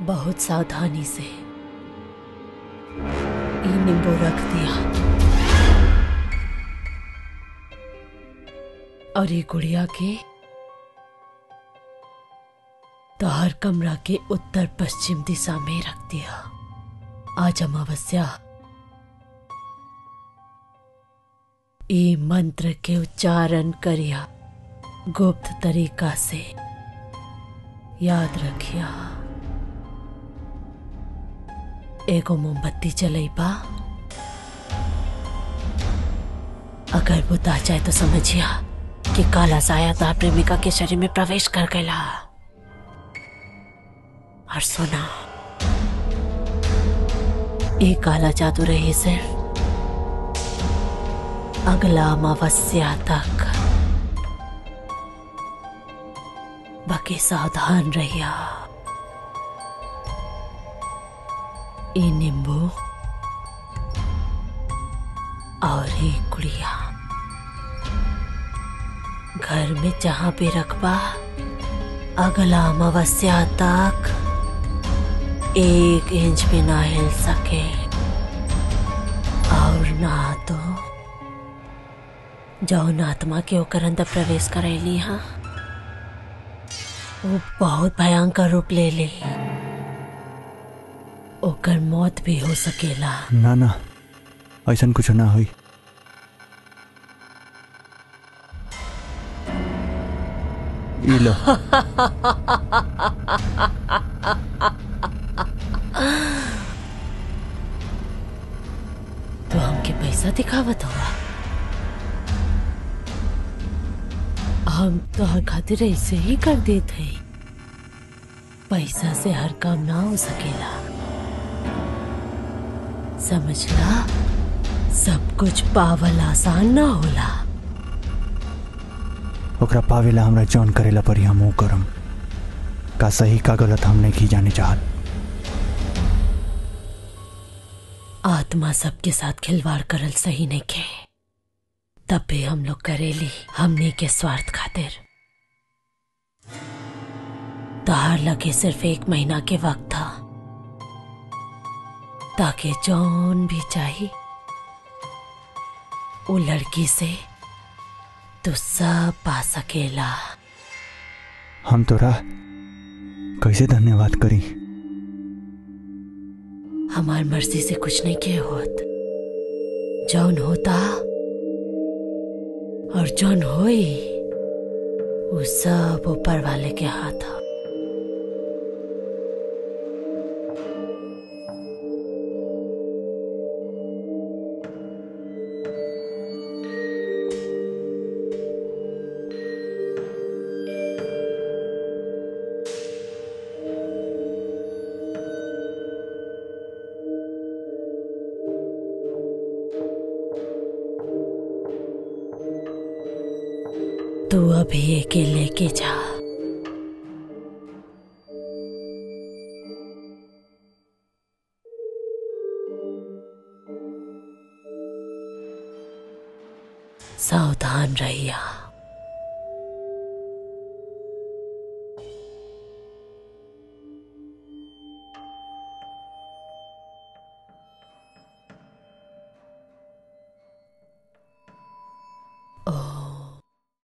बहुत सावधानी से ये नींबू रख दिया और ये गुड़िया के तोहर कमरा के उत्तर पश्चिम दिशा में रख दिया। आज अमावस्या ये मंत्र के उच्चारण करिया गुप्त तरीका से। याद रखिया एगो मोमबत्ती जलैबा, अगर बुता जाए तो समझिया कि काला साया तार प्रेमिका के शरीर में प्रवेश कर गया। और सुना, ये काला जादू रही सिर्फ अगला अमावस्या तक। बाकी सावधान रहिया। ये नींबू और ये गुड़िया घर में जहां भी रखबा, अगला अमावस्या तक 1 इंच भी ना हिल सके। और ना तो जौन आत्मा के ओकर अंदर प्रवेश करैली हा, वो बहुत भयंकर रूप ले ली। ओकर मौत भी हो सकेला। ना ना, ऐसा कुछ ना हुई। लो तो हमके पैसा दिखावत हुआ। हम तो हर खातिर ऐसे ही कर देते हैं। पैसा से हर काम ना हो सकेला, समझला। सब कुछ पावल आसान ना होला। ओकरा पावेला हमरा जौन करेला परी हम वो करम। का सही का गलत हम नहीं जाने चाहत। आत्मा सबके साथ खिलवाड़ करल सही नहीं के, तब भी हम लोग करेली हमने के स्वार्थ खातिर। तहार लगे सिर्फ 1 महीना के वक्त था, ताकि जौन भी चाहिए वो लड़की से तो सब पा सकेला। हम तोरा कैसे धन्यवाद करी। हमार मर्जी से कुछ नहीं के होत। जौन होता और जौन होई वो सब ऊपर वाले के हाथ है। तू अभी एके लेके जा। सावधान रहिया।